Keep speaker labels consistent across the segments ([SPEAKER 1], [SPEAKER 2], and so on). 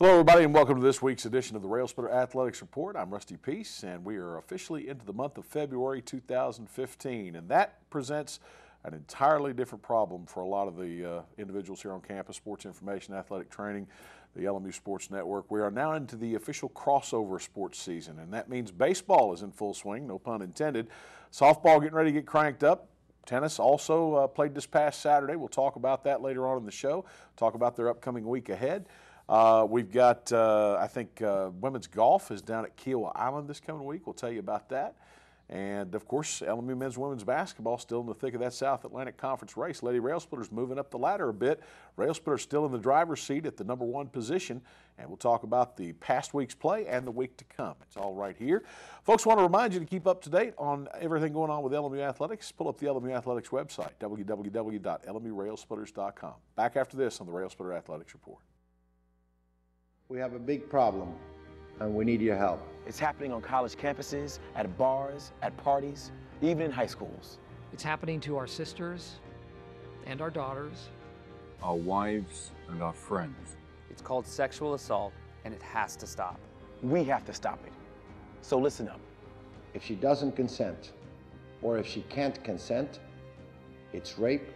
[SPEAKER 1] Hello, everybody, and welcome to this week's edition of the Railsplitter Athletics Report. I'm Rusty Peace, and we are officially into the month of February 2015, and that presents an entirely different problem for a lot of the individuals here on campus, sports information, athletic training, the LMU Sports Network. We are now into the official crossover sports season, and that means baseball is in full swing, no pun intended. Softball getting ready to get cranked up. Tennis also played this past Saturday. We'll talk about that later on in the show, talk about their upcoming week ahead. We've got, I think, women's golf is down at Kiawah Island this coming week. We'll tell you about that. And, of course, LMU men's and women's basketball still in the thick of that South Atlantic Conference race. Lady Railsplitters moving up the ladder a bit. Railsplitters still in the driver's seat at the #1 position. And we'll talk about the past week's play and the week to come. It's all right here. Folks, want to remind you to keep up to date on everything going on with LMU Athletics. Pull up the LMU Athletics website, www.lmurailsplitters.com. Back after this on the Railsplitter Athletics Report.
[SPEAKER 2] We have a big problem, and we need your help.
[SPEAKER 3] It's happening on college campuses, at bars, at parties, even in high schools.
[SPEAKER 4] It's happening to our sisters and our daughters,
[SPEAKER 5] our wives and our friends.
[SPEAKER 6] It's called sexual assault, and it has to stop.
[SPEAKER 3] We have to stop it. So listen up.
[SPEAKER 2] If she doesn't consent, or if she can't consent, it's rape,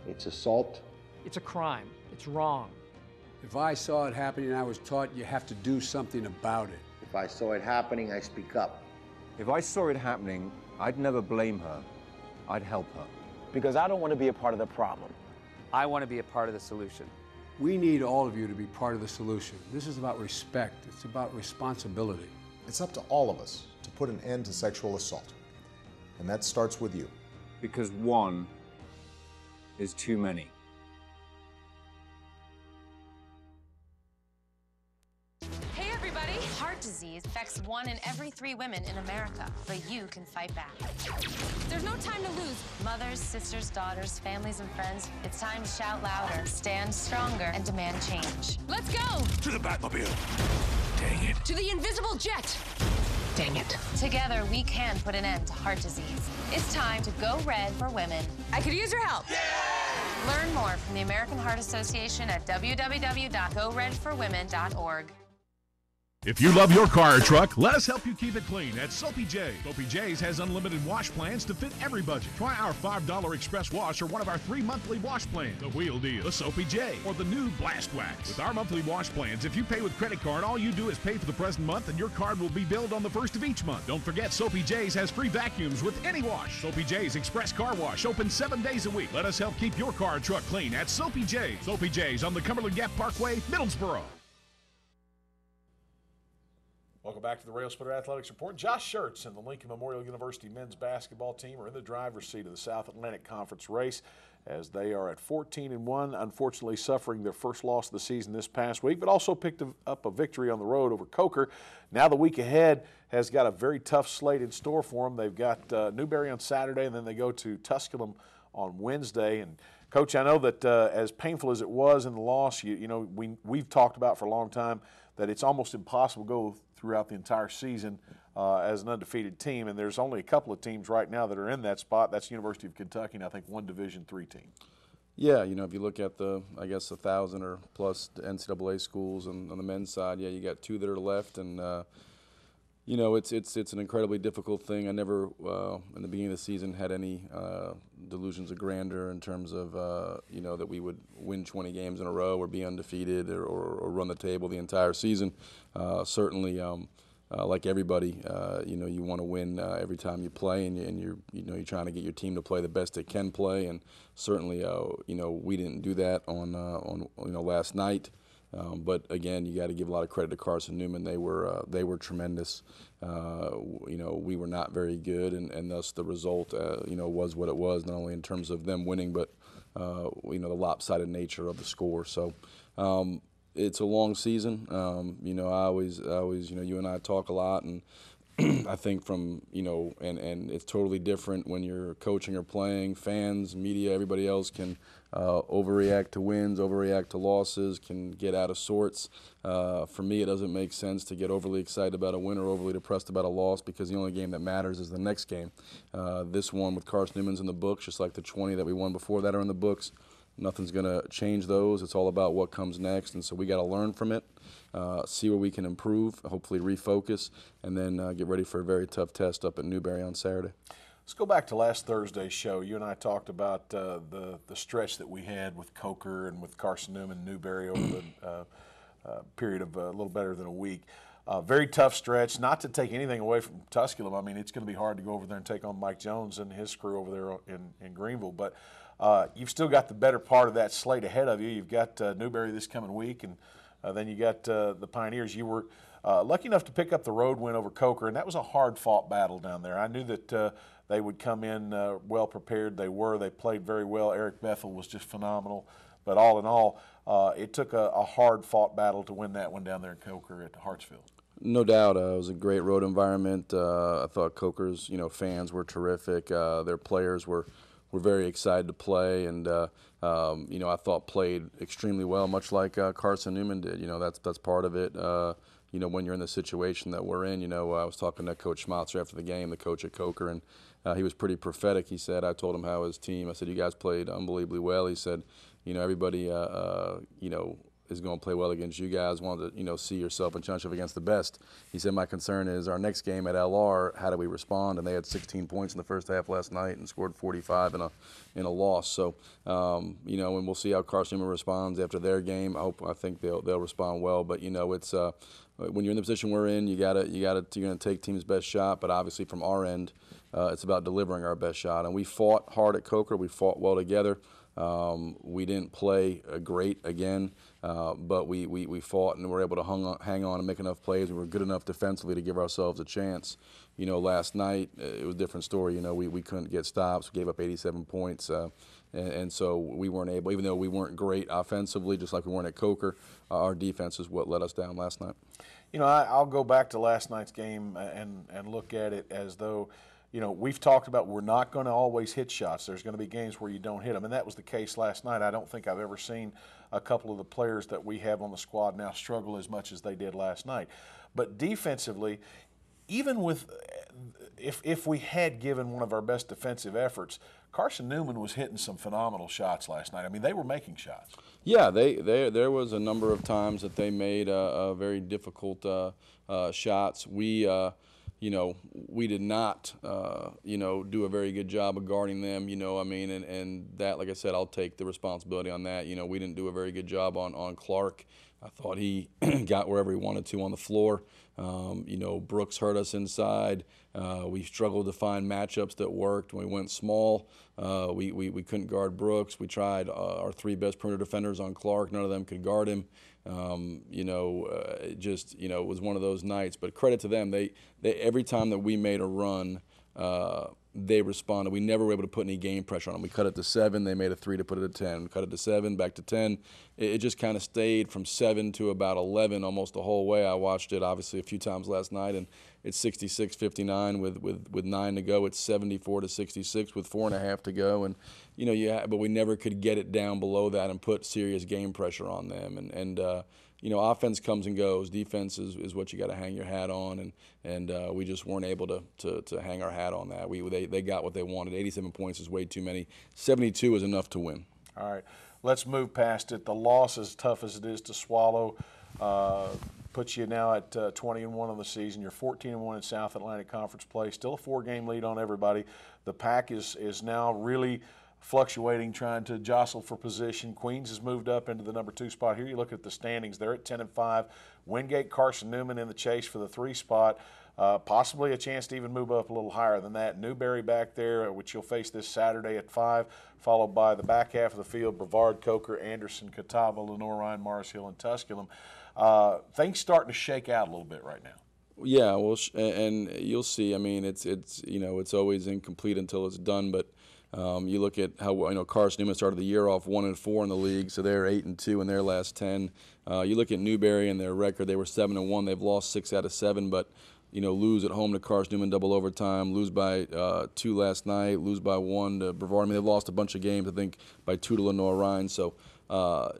[SPEAKER 2] it's assault.
[SPEAKER 4] It's a crime. It's wrong.
[SPEAKER 7] If I saw it happening, I was taught you have to do something about it.
[SPEAKER 2] If I saw it happening, I speak up.
[SPEAKER 5] If I saw it happening, I'd never blame her. I'd help her.
[SPEAKER 3] Because I don't want to be a part of the problem.
[SPEAKER 6] I want to be a part of the solution.
[SPEAKER 7] We need all of you to be part of the solution. This is about respect. It's about responsibility.
[SPEAKER 8] It's up to all of us to put an end to sexual assault. And that starts with you.
[SPEAKER 5] Because one is too many.
[SPEAKER 9] Heart disease affects 1 in every 3 women in America, but you can fight back. There's no time to lose. Mothers, sisters, daughters, families, and friends, it's time to shout louder, stand stronger, and demand change. Let's go!
[SPEAKER 10] To the Batmobile. Dang it.
[SPEAKER 9] To the invisible jet.
[SPEAKER 4] Dang it.
[SPEAKER 9] Together, we can put an end to heart disease. It's time to go red for women. I could use your help. Yeah! Learn more from the American Heart Association at www.goredforwomen.org.
[SPEAKER 10] If you love your car or truck, let us help you keep it clean at Soapy J. Soapy J's has unlimited wash plans to fit every budget. Try our $5 express wash or one of our 3 monthly wash plans. The Wheel Deal, the Soapy J, or the new Blast Wax. With our monthly wash plans, if you pay with credit card, all you do is pay for the present month and your card will be billed on the 1st of each month. Don't forget, Soapy J's has free vacuums with any wash. Soapy J's Express Car Wash, open 7 days a week. Let us help keep your car or truck clean at Soapy J. Soapy J's on the Cumberland Gap Parkway, Middlesboro. Welcome back to the Railsplitter Athletics Report. Josh Schertz and the Lincoln Memorial University men's basketball team are in the driver's seat of the South Atlantic Conference race as they are at 14-1, unfortunately suffering their first loss of the season this past week, but also picked up a victory on the road over Coker. Now the week ahead has got a very tough slate in store for them. They've got Newberry on Saturday, and then they go to Tusculum on Wednesday. And Coach, I know that as painful as it was in the loss, we've talked about for a long time that it's almost impossible to go throughout the entire season as an undefeated team, and there's only a couple of teams right now that are in that spot. That's the University of Kentucky, and I think one Division III team.
[SPEAKER 11] Yeah, if you look at the, 1,000 or plus NCAA schools on the men's side, yeah, you got 2 that are left, and it's an incredibly difficult thing. I never, in the beginning of the season, had any delusions of grandeur in terms of, that we would win 20 games in a row or be undefeated or run the table the entire season. Certainly, like everybody, you want to win every time you play, and you're trying to get your team to play the best it can play. And certainly, we didn't do that on last night. But again, you got to give a lot of credit to Carson Newman. They were tremendous. We were not very good, and thus the result, was what it was. Not only in terms of them winning, but the lopsided nature of the score. So it's a long season. I always, you and I talk a lot, and I think from, and it's totally different when you're coaching or playing. Fans, media, everybody else can overreact to wins, overreact to losses, can get out of sorts. For me, it doesn't make sense to get overly excited about a win or overly depressed about a loss, because the only game that matters is the next game. This one with Carson Newman's in the books, just like the 20 that we won before that are in the books. Nothing's going to change those. It's all about what comes next, and so we got to learn from it, see where we can improve, hopefully refocus, and then get ready for a very tough test up at Newberry on Saturday.
[SPEAKER 10] Let's go back to last Thursday's show. You and I talked about the stretch that we had with Coker and with Carson Newman and Newberry over the period of a little better than a week. Very tough stretch. Not to take anything away from Tusculum. I mean, it's going to be hard to go over there and take on Mike Jones and his crew over there in Greenville. But you've still got the better part of that slate ahead of you. You've got Newberry this coming week, and then you got the Pioneers. You were lucky enough to pick up the road win over Coker, and that was a hard-fought battle down there. I knew that they would come in well prepared. They were. They played very well. Eric Bethel was just phenomenal. But all in all, it took a hard-fought battle to win that one down there in Coker at Hartsfield.
[SPEAKER 11] No doubt, it was a great road environment. I thought Coker's, fans were terrific. Their players were very excited to play, and I thought played extremely well, much like Carson Newman did. That's part of it. When you're in the situation that we're in, I was talking to Coach Schmatzer after the game, the coach at Coker, and he was pretty prophetic. He said, I told him how his team, I said, you guys played unbelievably well. He said, everybody, is going to play well against you guys, wanted to, see yourself and challenge against the best. He said, my concern is our next game at LR, how do we respond? And they had 16 points in the first half last night and scored 45 in a loss. So, and we'll see how Carson responds after their game. I think they'll respond well. But, it's when you're in the position we're in, you're going to take team's best shot. But obviously from our end, it's about delivering our best shot. And we fought hard at Coker. We fought well together. We didn't play great again, but we fought and were able to hang on and make enough plays. We were good enough defensively to give ourselves a chance. Last night it was a different story. We couldn't get stops. We gave up 87 points, and so we weren't able, even though we weren't great offensively, just like we weren't at Coker, our defense is what let us down last night.
[SPEAKER 10] I'll go back to last night's game and look at it as though, we've talked about we're not going to always hit shots. There's going to be games where you don't hit them, and that was the case last night. I don't think I've ever seen a couple of the players that we have on the squad now struggle as much as they did last night. But defensively, even with if we had given one of our best defensive efforts, Carson Newman was hitting some phenomenal shots last night. I mean, they were making shots.
[SPEAKER 11] Yeah, there was a number of times that they made very difficult shots. We did not, do a very good job of guarding them, and that, like I said, I'll take the responsibility on that. We didn't do a very good job on Clark. I thought he got wherever he wanted to on the floor. Brooks hurt us inside. We struggled to find matchups that worked. When we went small, we couldn't guard Brooks. We tried our three best perimeter defenders on Clark. None of them could guard him. It was one of those nights. But credit to them, they every time that we made a run, they responded. We never were able to put any game pressure on them. We cut it to 7. They made a 3 to put it at 10. We cut it to 7, back to 10. It just kind of stayed from 7 to about 11 almost the whole way. I watched it obviously a few times last night, and it's 66-59 with 9 to go. It's 74-66 with 4.5 to go, and but we never could get it down below that and put serious game pressure on them. And offense comes and goes. Defense is what you got to hang your hat on, and we just weren't able to hang our hat on that. They got what they wanted. 87 points is way too many. 72 is enough to win.
[SPEAKER 10] All right, let's move past it. The loss, as tough as it is to swallow, puts you now at 20-1 on the season. You're 14-1 in South Atlantic Conference play. Still a 4-game lead on everybody. The pack is now really fluctuating, trying to jostle for position. Queens has moved up into the number 2 spot. Here you look at the standings. They're at 10-5. Wingate, Carson Newman in the chase for the 3 spot. Possibly a chance to even move up a little higher than that. Newberry back there, which you'll face this Saturday at 5, followed by the back half of the field, Brevard, Coker, Anderson, Catawba, Lenore, Ryan, Mars Hill, and Tusculum. Things starting to shake out a little bit right now.
[SPEAKER 11] Yeah, well, and you'll see. I mean, it's always incomplete until it's done, but you look at how Carson Newman started the year off 1-4 in the league, so they're 8-2 in their last 10. You look at Newberry and their record; they were 7-1. They've lost 6 out of 7, but lose at home to Carson Newman, double overtime, lose by 2 last night, lose by 1 to Brevard. I mean, they've lost a bunch of games, I think, by 2 to Lenore Ryan. So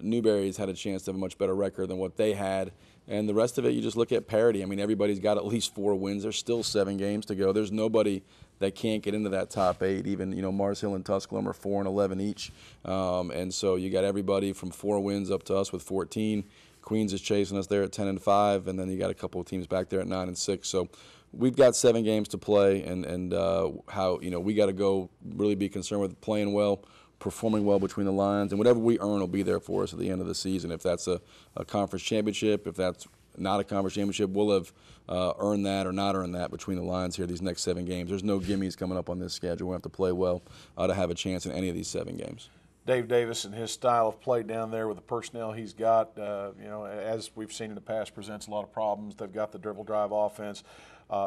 [SPEAKER 11] Newberry's had a chance to have a much better record than what they had. And the rest of it, you just look at parity. I mean, everybody's got at least 4 wins. There's still 7 games to go. There's nobody that can't get into that top 8. Even, you know, Mars Hill and Tusculum are 4-11 each. And so you got everybody from 4 wins up to us with 14. Queens is chasing us there at 10-5, and then you got a couple of teams back there at 9-6. So we've got 7 games to play, and how, you know, we got to go really be concerned with playing well, performing well between the lines, and whatever we earn will be there for us at the end of the season. If that's a conference championship, if that's not a conference championship, we'll have earned that or not earned that between the lines here these next 7 games. There's no gimmies coming up on this schedule. We have to play well to have a chance in any of these 7 games.
[SPEAKER 10] Dave Davis and his style of play down there with the personnel he's got, you know, as we've seen in the past, presents a lot of problems. They've got the dribble drive offense.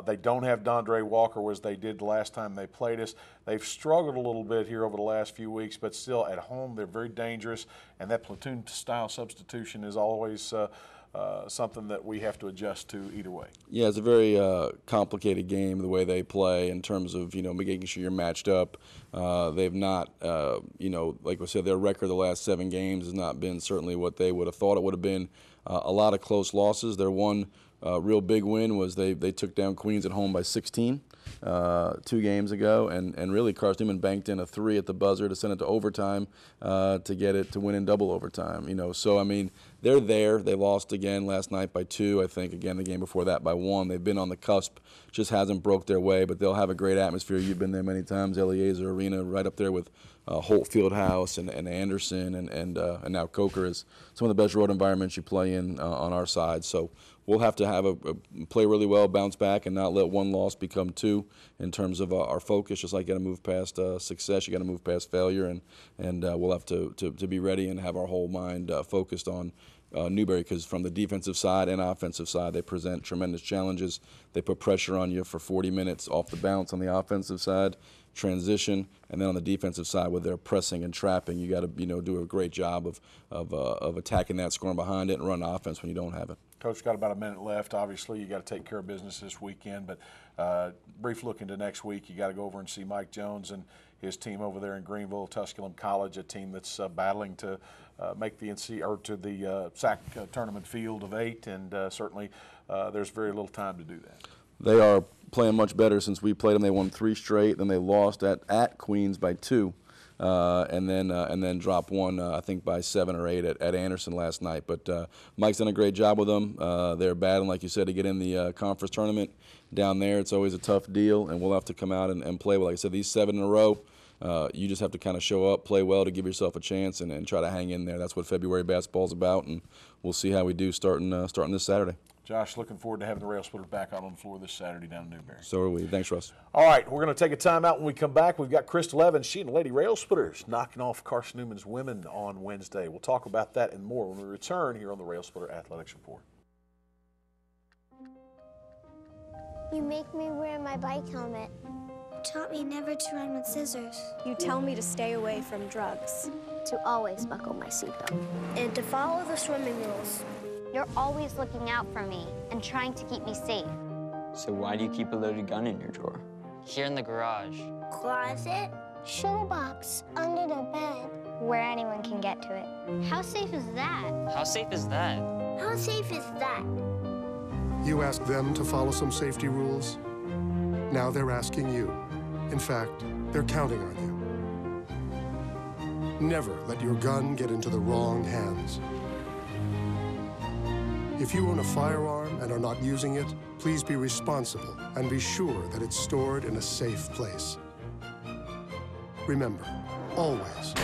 [SPEAKER 10] They don't have Dondre Walker as they did the last time they played us. They've struggled a little bit here over the last few weeks, but still at home they're very dangerous, and that platoon-style substitution is always something that we have to adjust to either way.
[SPEAKER 11] Yeah, it's a very complicated game the way they play in terms of, you know, making sure you're matched up. They've not, you know, like I said, their record the last 7 games has not been certainly what they would have thought it would have been. A lot of close losses. Their one real big win was they took down Queens at home by 16 2 games ago, and really Carson Newman banked in a 3 at the buzzer to send it to overtime to get it to win in double overtime. You know, so I mean, they're there. They lost again last night by 2, I think. Again, the game before that by 1. They've been on the cusp, just hasn't broke their way, but they'll have a great atmosphere. You've been there many times. Eliezer Arena, right up there with Holt Fieldhouse and Anderson and now Coker is some of the best road environments you play in on our side. So we'll have to have play really well, bounce back, and not let 1 loss become 2 in terms of our focus. Just like you got to move past success, you got to move past failure, and we'll have to be ready and have our whole mind focused on Newberry, because from the defensive side and offensive side, they present tremendous challenges. They put pressure on you for 40 minutes off the bounce on the offensive side, transition, and then on the defensive side with their pressing and trapping, you got to, you know, do a great job of attacking that, scoring behind it, and run offense when you don't have it.
[SPEAKER 10] Coach, got about a minute left. Obviously, you got to take care of business this weekend, but brief look into next week. You got to go over and see Mike Jones and his team over there in Greenville, Tusculum College, a team that's battling to make the SAC tournament field of 8, and certainly there's very little time to do that.
[SPEAKER 11] They are playing much better since we played them. They won 3 straight, then they lost at Queens by 2. And then dropped 1, I think, by 7 or 8 at Anderson last night. But Mike's done a great job with them. They're battling, like you said, to get in the conference tournament down there. It's always a tough deal, and we'll have to come out and play well. Like I said, these 7 in a row, you just have to kind of show up, play well to give yourself a chance, and try to hang in there. That's what February basketball's about, and we'll see how we do starting this Saturday.
[SPEAKER 10] Josh, looking forward to having the Railsplitters back out on the floor this Saturday down in Newberry.
[SPEAKER 11] So are we. Thanks, Russ.
[SPEAKER 10] All right, we're going to take a timeout. When we come back, we've got Crystal Evans. She and the Lady Railsplitters knocking off Carson Newman's women on Wednesday. We'll talk about that and more when we return here on the Railsplitter Athletics Report.
[SPEAKER 12] You make me wear my bike helmet. You taught me never to run with scissors.
[SPEAKER 13] You tell me to stay away from drugs.
[SPEAKER 12] To always buckle my seatbelt.
[SPEAKER 13] And to follow the swimming rules.
[SPEAKER 14] You're always looking out for me and trying to keep me safe.
[SPEAKER 15] So why do you keep a loaded gun in your drawer?
[SPEAKER 16] Here in the garage.
[SPEAKER 12] Closet. Shoebox under the bed.
[SPEAKER 14] Where anyone can get to it. How safe is that?
[SPEAKER 16] How safe is that?
[SPEAKER 12] How safe is that?
[SPEAKER 17] You asked them to follow some safety rules. Now they're asking you. In fact, they're counting on you. Never let your gun get into the wrong hands. If you own a firearm and are not using it, please be responsible and be sure that it's stored in a safe place. Remember, always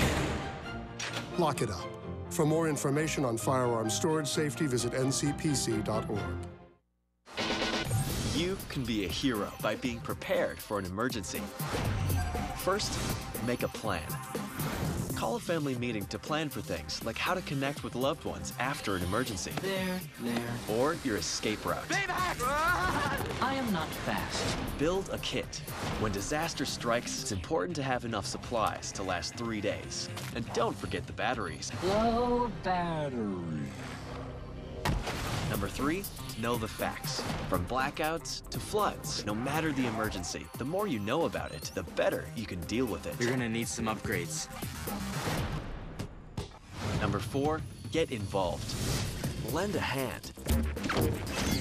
[SPEAKER 17] lock it up. For more information on firearm storage safety, visit ncpc.org.
[SPEAKER 18] You can be a hero by being prepared for an emergency. First, make a plan. Call a family meeting to plan for things like how to connect with loved ones after an emergency.
[SPEAKER 19] There.
[SPEAKER 18] Or your escape route.
[SPEAKER 19] I am not fast.
[SPEAKER 18] Build a kit. When disaster strikes, it's important to have enough supplies to last 3 days. And don't forget the batteries.
[SPEAKER 19] Low battery.
[SPEAKER 18] Number 3, know the facts. From blackouts to floods, no matter the emergency, the more you know about it, the better you can deal with it.
[SPEAKER 15] You're gonna need some upgrades.
[SPEAKER 18] Number 4, get involved. Lend a hand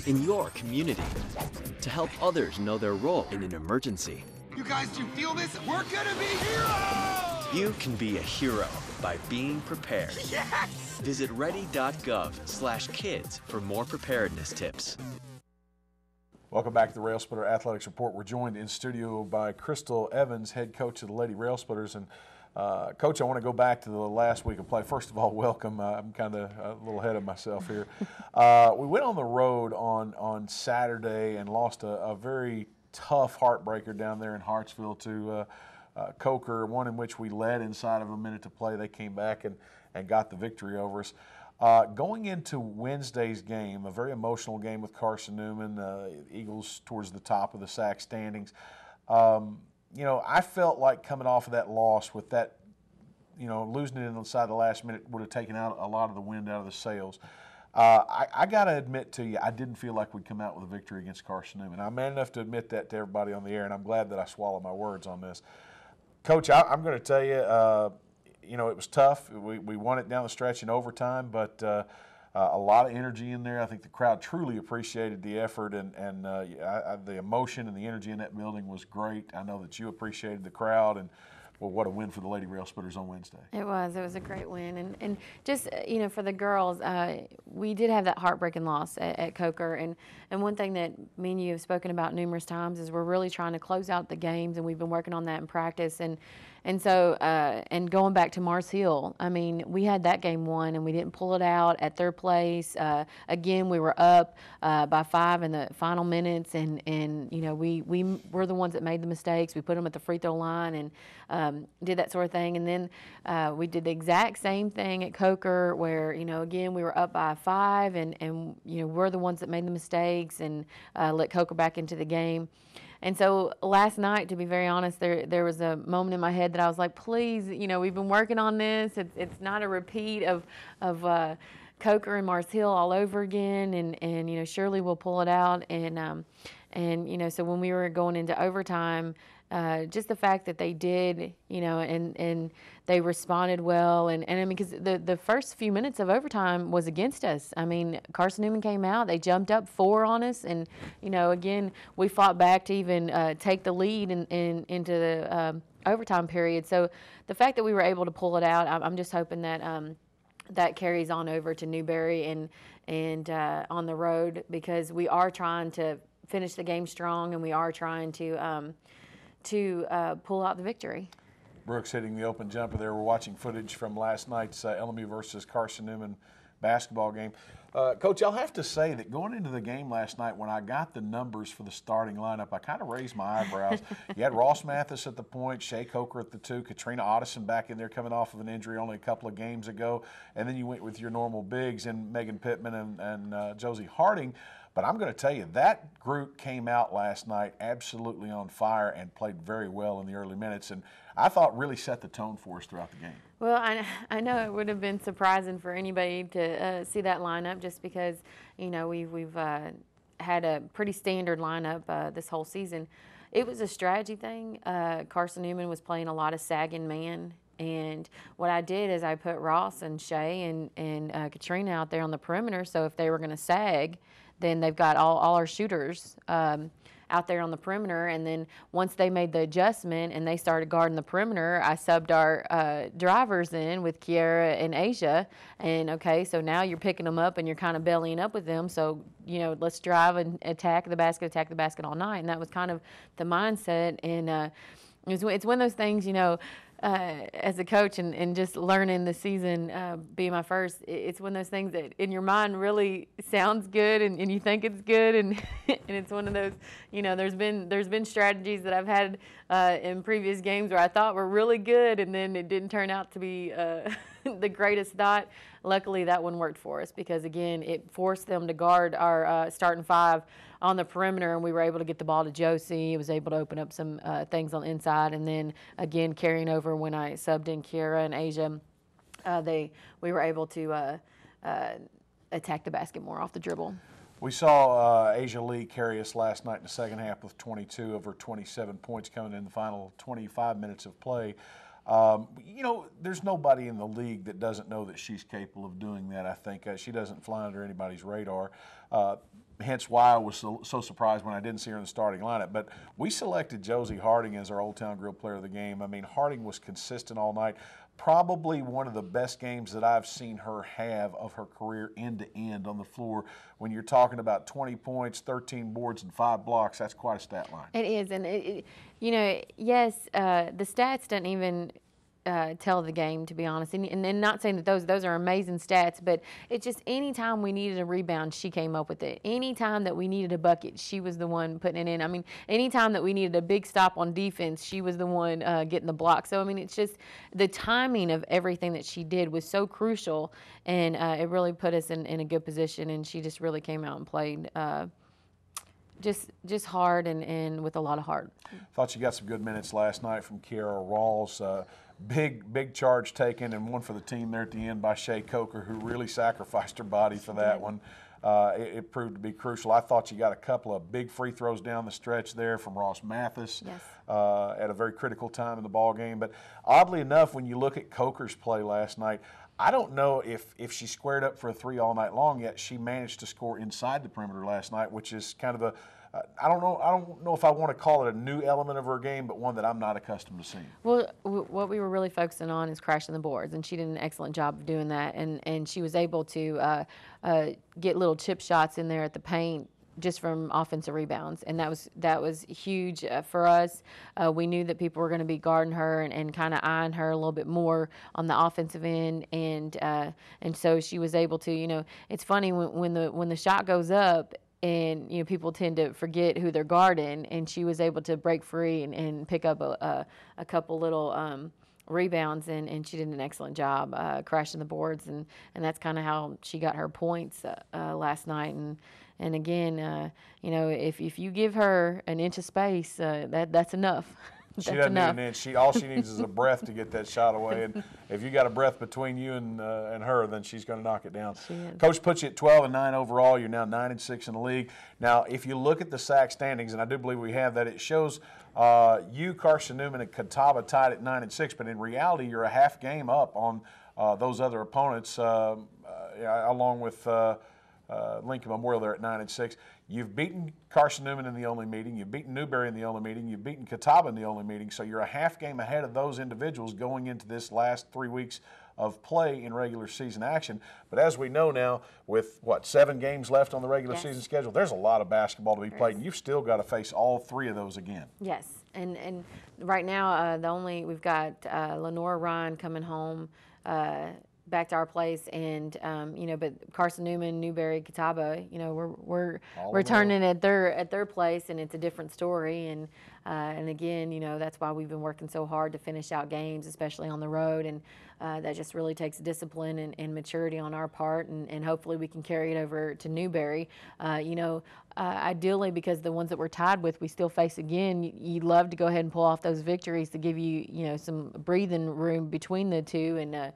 [SPEAKER 18] in your community to help others know their role in an emergency.
[SPEAKER 20] You guys, do you feel this? We're gonna be heroes!
[SPEAKER 18] You can be a hero by being prepared.
[SPEAKER 20] Yes!
[SPEAKER 18] Visit ready.gov/kids for more preparedness tips.
[SPEAKER 10] Welcome back to the Railsplitter Athletics Report. We're joined in studio by Crystal Evans, head coach of the Lady Railsplitters. And Coach, I want to go back to the last week of play. First of all, welcome. I'm kind of a little ahead of myself here. We went on the road on Saturday and lost a very tough heartbreaker down there in Hartsville to Coker, one in which we led inside of a minute to play. They came back and got the victory over us. Going into Wednesday's game, a very emotional game with Carson Newman, Eagles towards the top of the SAC standings. You know, I felt like coming off of that loss with that, you know, losing it inside the last minute would have taken out a lot of the wind out of the sails. I got to admit to you, I didn't feel like we'd come out with a victory against Carson Newman. I'm man enough to admit that to everybody on the air, and I'm glad that I swallowed my words on this. Coach, I'm going to tell you, you know, it was tough. We won it down the stretch in overtime, but a lot of energy in there. I think the crowd truly appreciated the effort, and the emotion and the energy in that building was great. I know that you appreciated the crowd, and well, what a win for the Lady Railsplitters on Wednesday.
[SPEAKER 21] It was a great win. And just, you know, for the girls, we did have that heartbreaking loss at Coker. And one thing that me and you have spoken about numerous times is we're really trying to close out the games, and we've been working on that in practice. And so, and going back to Mars Hill, I mean, we had that game won, and we didn't pull it out at third place. Again, we were up by 5 in the final minutes, and you know, we were the ones that made the mistakes. We put them at the free throw line and did that sort of thing. And then we did the exact same thing at Coker, where, you know, again, we were up by 5, and you know, we're the ones that made the mistakes and let Coker back into the game. And so last night, to be very honest, there was a moment in my head that I was like, please, you know, we've been working on this. It's not a repeat of Coker and Mars Hill all over again, and you know, surely we'll pull it out. And you know, so when we were going into overtime, just the fact that they did, you know, and they responded well, and I mean, because the first few minutes of overtime was against us. I mean, Carson Newman came out, they jumped up 4 on us, and you know, again, we fought back to even take the lead into the overtime period. So the fact that we were able to pull it out, I'm just hoping that that carries on over to Newberry and on the road, because we are trying to finish the game strong, and we are trying to pull out the victory.
[SPEAKER 10] Brooks hitting the open jumper there. We're watching footage from last night's LMU versus Carson Newman basketball game. Coach, I'll have to say that going into the game last night, when I got the numbers for the starting lineup, I kind of raised my eyebrows. You had Ross Mathis at the point, Shea Coker at the 2, Katrina Otteson back in there coming off of an injury only a couple of games ago, and then you went with your normal bigs and Megan Pittman and Josie Harding. But I'm going to tell you, that group came out last night absolutely on fire and played very well in the early minutes, and I thought really set the tone for us throughout the game.
[SPEAKER 21] Well, I know it would have been surprising for anybody to see that lineup, just because, you know, we've had a pretty standard lineup this whole season. It was a strategy thing. Carson Newman was playing a lot of sagging man, and what I did is I put Ross and Shea and Katrina out there on the perimeter, so if they were going to sag, then they've got all our shooters out there on the perimeter. And then once they made the adjustment and they started guarding the perimeter, I subbed our drivers in with Kiera and Asia. And okay, so now you're picking them up and you're kind of bellying up with them. So, you know, let's drive and attack the basket all night. And that was kind of the mindset. And it's one of those things, you know, as a coach and just learning the season, being my first, it's one of those things that in your mind really sounds good and you think it's good, and and it's one of those, you know, there's been strategies that I've had in previous games where I thought were really good, and then it didn't turn out to be the greatest thought. Luckily, that one worked for us, because again, it forced them to guard our starting 5 on the perimeter, and we were able to get the ball to Josie. He was able to open up some things on the inside, and then again carrying over when I subbed in Kiera and Asia, we were able to attack the basket more off the dribble.
[SPEAKER 10] We saw Asia Lee carry us last night in the second half with 22 of her 27 points coming in the final 25 minutes of play. You know, there's nobody in the league that doesn't know that she's capable of doing that. I think she doesn't fly under anybody's radar. Hence why I was so surprised when I didn't see her in the starting lineup. But we selected Josie Harding as our Old Town Grill Player of the Game. I mean, Harding was consistent all night. Probably one of the best games that I've seen her have of her career end to end on the floor. When you're talking about 20 points, 13 boards, and 5 blocks, that's quite a stat line.
[SPEAKER 21] It is, and you know, yes, the stats don't even tell the game, to be honest. And not saying that those are amazing stats, but it's just any time we needed a rebound, she came up with it. Any time that we needed a bucket, she was the one putting it in. I mean, any time that we needed a big stop on defense, she was the one getting the block. So, I mean, it's just the timing of everything that she did was so crucial, and it really put us in a good position, and she just really came out and played just hard and with a lot of heart.
[SPEAKER 10] Thought you got some good minutes last night from Kiara Rawls. Big charge taken, and one for the team there at the end by Shea Coker, who really sacrificed her body for that one. It proved to be crucial. I thought you got a couple of big free throws down the stretch there from Ross Mathis at a very critical time in the ball game. But oddly enough, when you look at Coker's play last night, I don't know if she squared up for a 3 all night long, yet she managed to score inside the perimeter last night, which is kind of a I don't know if I want to call it a new element of her game, but one that I'm not accustomed to seeing.
[SPEAKER 21] Well, what we were really focusing on is crashing the boards, and she did an excellent job of doing that. And she was able to get little chip shots in there at the paint just from offensive rebounds, and that was huge for us. We knew that people were going to be guarding her and kind of eyeing her a little bit more on the offensive end, and so she was able to. You know, it's funny when the shot goes up. And, you know, people tend to forget who they're guarding, and she was able to break free and pick up a couple little rebounds, and she did an excellent job crashing the boards, and that's kind of how she got her points last night. And again, you know, if you give her an inch of space, that's enough.
[SPEAKER 10] She doesn't need an inch. All she needs is a breath to get that shot away. And if you got a breath between you and her, then she's going to knock it down. Coach puts you at 12-9 overall. You're now 9-6 in the league. Now, if you look at the SAC standings, and I do believe we have that, it shows you, Carson Newman, and Catawba tied at 9-6. But in reality, you're a half game up on those other opponents, along with Lincoln Memorial there at 9-6. You've beaten Carson Newman in the only meeting. You've beaten Newberry in the only meeting. You've beaten Catawba in the only meeting. So you're a half game ahead of those individuals going into this last 3 weeks of play in regular season action. But as we know now, with 7 games left on the regular season schedule, there's a lot of basketball to be played, and you've still got to face all 3 of those again.
[SPEAKER 21] Yes, and right now we've got Lenora Ryan coming home back to our place, and you know, but Carson Newman, Newberry, Catawba, you know, we're returning at their place, and it's a different story, and again, you know, that's why we've been working so hard to finish out games, especially on the road, and that just really takes discipline and maturity on our part, and hopefully we can carry it over to Newberry. You know, ideally, because the ones that we're tied with, we still face again. You'd love to go ahead and pull off those victories to give you, you know, some breathing room between the two, and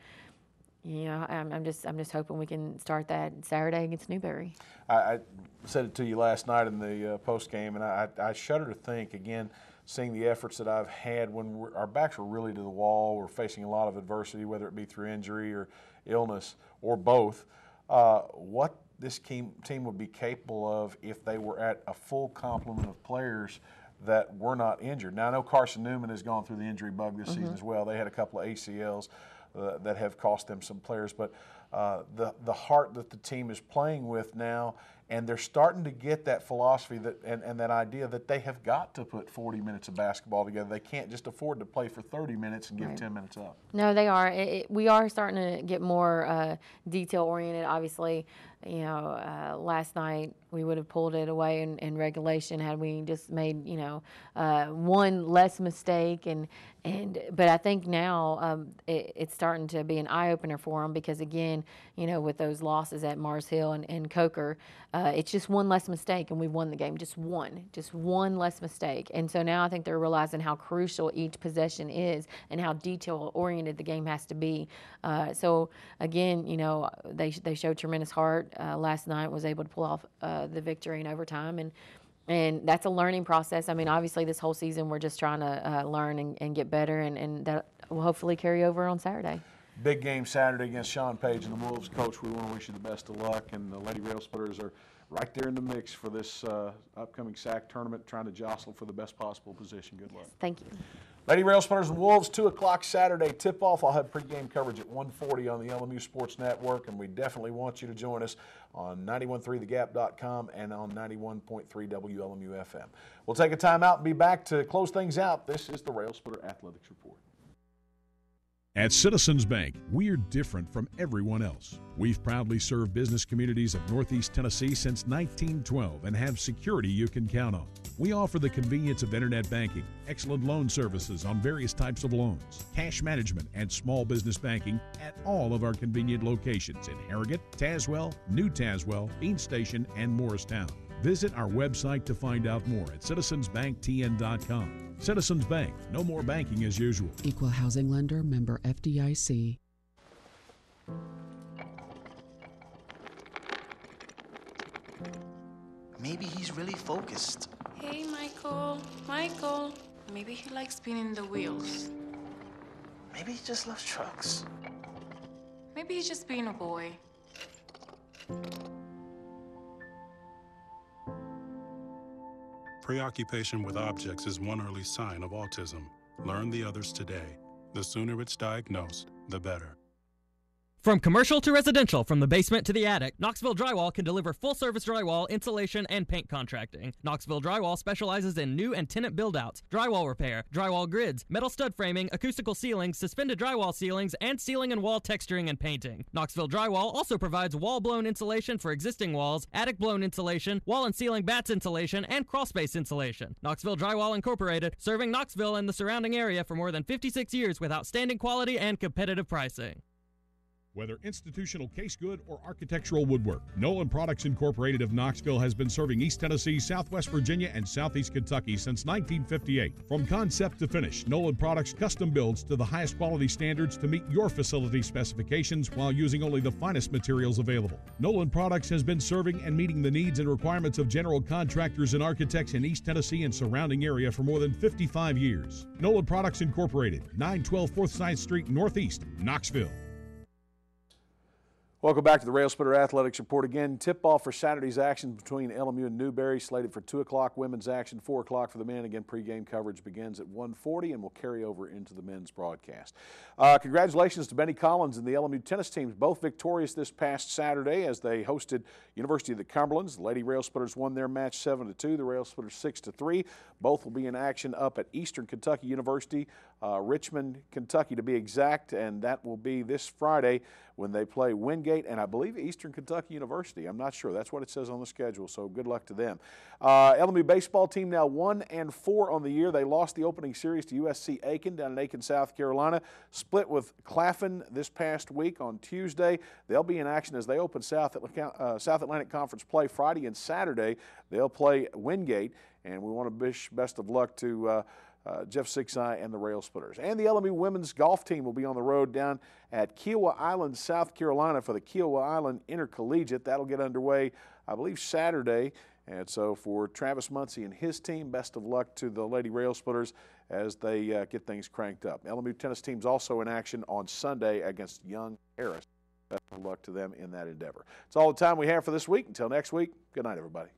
[SPEAKER 21] you know, I'm just hoping we can start that Saturday against Newberry.
[SPEAKER 10] I said it to you last night in the post game, and I shudder to think again, seeing the efforts that I've had when our backs were really to the wall, we're facing a lot of adversity, whether it be through injury or illness or both. What this team would be capable of if they were at a full complement of players that were not injured. Now I know Carson Newman has gone through the injury bug this season as well. They had a couple of ACLs. That have cost them some players, but the heart that the team is playing with now, and they're starting to get that philosophy that and that idea that they have got to put 40 minutes of basketball together. They can't just afford to play for 30 minutes and give 10 minutes up.
[SPEAKER 21] No, they are. We are starting to get more detail-oriented. Obviously, you know, last night we would have pulled it away in regulation had we just made, you know, one less mistake. But I think now it's starting to be an eye-opener for them because, again, you know, with those losses at Mars Hill and Coker, it's just one less mistake and we won the game. Just one less mistake. And so now I think they're realizing how crucial each possession is and how detail-oriented the game has to be. So, again, you know, they showed tremendous heart last night, was able to pull off the victory in overtime. And And that's a learning process. I mean, obviously this whole season we're just trying to learn and get better, and that will hopefully carry over on Saturday.
[SPEAKER 10] Big game Saturday against Sean Page and the Wolves. Coach, we want to wish you the best of luck, and the Lady Railsplitters are right there in the mix for this upcoming SAC tournament, trying to jostle for the best possible position. Good luck.
[SPEAKER 21] Thank you.
[SPEAKER 10] Lady Railsplitters and Wolves, 2 o'clock Saturday tip-off. I'll have pregame coverage at 1:40 on the LMU Sports Network, and we definitely want you to join us on 91.3thegap.com and on 91.3 WLMU FM. We'll take a timeout and be back to close things out. This is the Railsplitter Athletics Report.
[SPEAKER 1] At Citizens Bank, we're different from everyone else. We've proudly served business communities of Northeast Tennessee since 1912 and have security you can count on. We offer the convenience of internet banking, excellent loan services on various types of loans, cash management, and small business banking at all of our convenient locations in Harrogate, Tazewell, New Tazewell, Bean Station, and Morristown. Visit our website to find out more at citizensbanktn.com. Citizens Bank, no more banking as usual.
[SPEAKER 22] Equal housing lender, member FDIC.
[SPEAKER 3] Maybe he's really focused.
[SPEAKER 23] Hey, Michael. Michael. Maybe he likes spinning the wheels.
[SPEAKER 3] Maybe he just loves trucks.
[SPEAKER 23] Maybe he's just being a boy.
[SPEAKER 24] Preoccupation with objects is one early sign of autism. Learn the others today. The sooner it's diagnosed, the better.
[SPEAKER 25] From commercial to residential, from the basement to the attic, Knoxville Drywall can deliver full-service drywall, insulation, and paint contracting. Knoxville Drywall specializes in new and tenant build-outs, drywall repair, drywall grids, metal stud framing, acoustical ceilings, suspended drywall ceilings, and ceiling and wall texturing and painting. Knoxville Drywall also provides wall-blown insulation for existing walls, attic-blown insulation, wall and ceiling batts insulation, and crawlspace insulation. Knoxville Drywall Incorporated, serving Knoxville and the surrounding area for more than 56 years with outstanding quality and competitive pricing.
[SPEAKER 1] Whether institutional case good or architectural woodwork, Nolan Products Incorporated of Knoxville has been serving East Tennessee, Southwest Virginia, and Southeast Kentucky since 1958. From concept to finish, Nolan Products custom builds to the highest quality standards to meet your facility specifications while using only the finest materials available. Nolan Products has been serving and meeting the needs and requirements of general contractors and architects in East Tennessee and surrounding area for more than 55 years. Nolan Products Incorporated, 912 Forsyth Street Northeast, Knoxville.
[SPEAKER 10] Welcome back to the Railsplitter Athletics Report. Again, tip-off for Saturday's action between LMU and Newberry, slated for 2 o'clock women's action, 4 o'clock for the men. Again, pregame coverage begins at 1:40 and will carry over into the men's broadcast. Congratulations to Benny Collins and the LMU tennis teams, both victorious this past Saturday as they hosted University of the Cumberlands. The Lady Railsplitters won their match 7-2, the Railsplitters 6-3. Both will be in action up at Eastern Kentucky University, Richmond, Kentucky to be exact, and that will be this Friday when they play Wingate and I believe Eastern Kentucky University. I'm not sure. That's what it says on the schedule, so good luck to them. LMU baseball team now 1-4 on the year. They lost the opening series to USC Aiken down in Aiken, South Carolina. Split with Claflin this past week on Tuesday. They'll be in action as they open South Atlantic Conference play Friday and Saturday. They'll play Wingate, and we want to wish best of luck to Jeff Sixeye and the Railsplitters. And the LMU women's golf team will be on the road down at Kiowa Island, South Carolina for the Kiowa Island Intercollegiate. That'll get underway, I believe, Saturday. And so for Travis Muncie and his team, best of luck to the Lady Railsplitters as they get things cranked up. LMU tennis team's also in action on Sunday against Young Harris. Best of luck to them in that endeavor. It's all the time we have for this week. Until next week, good night, everybody.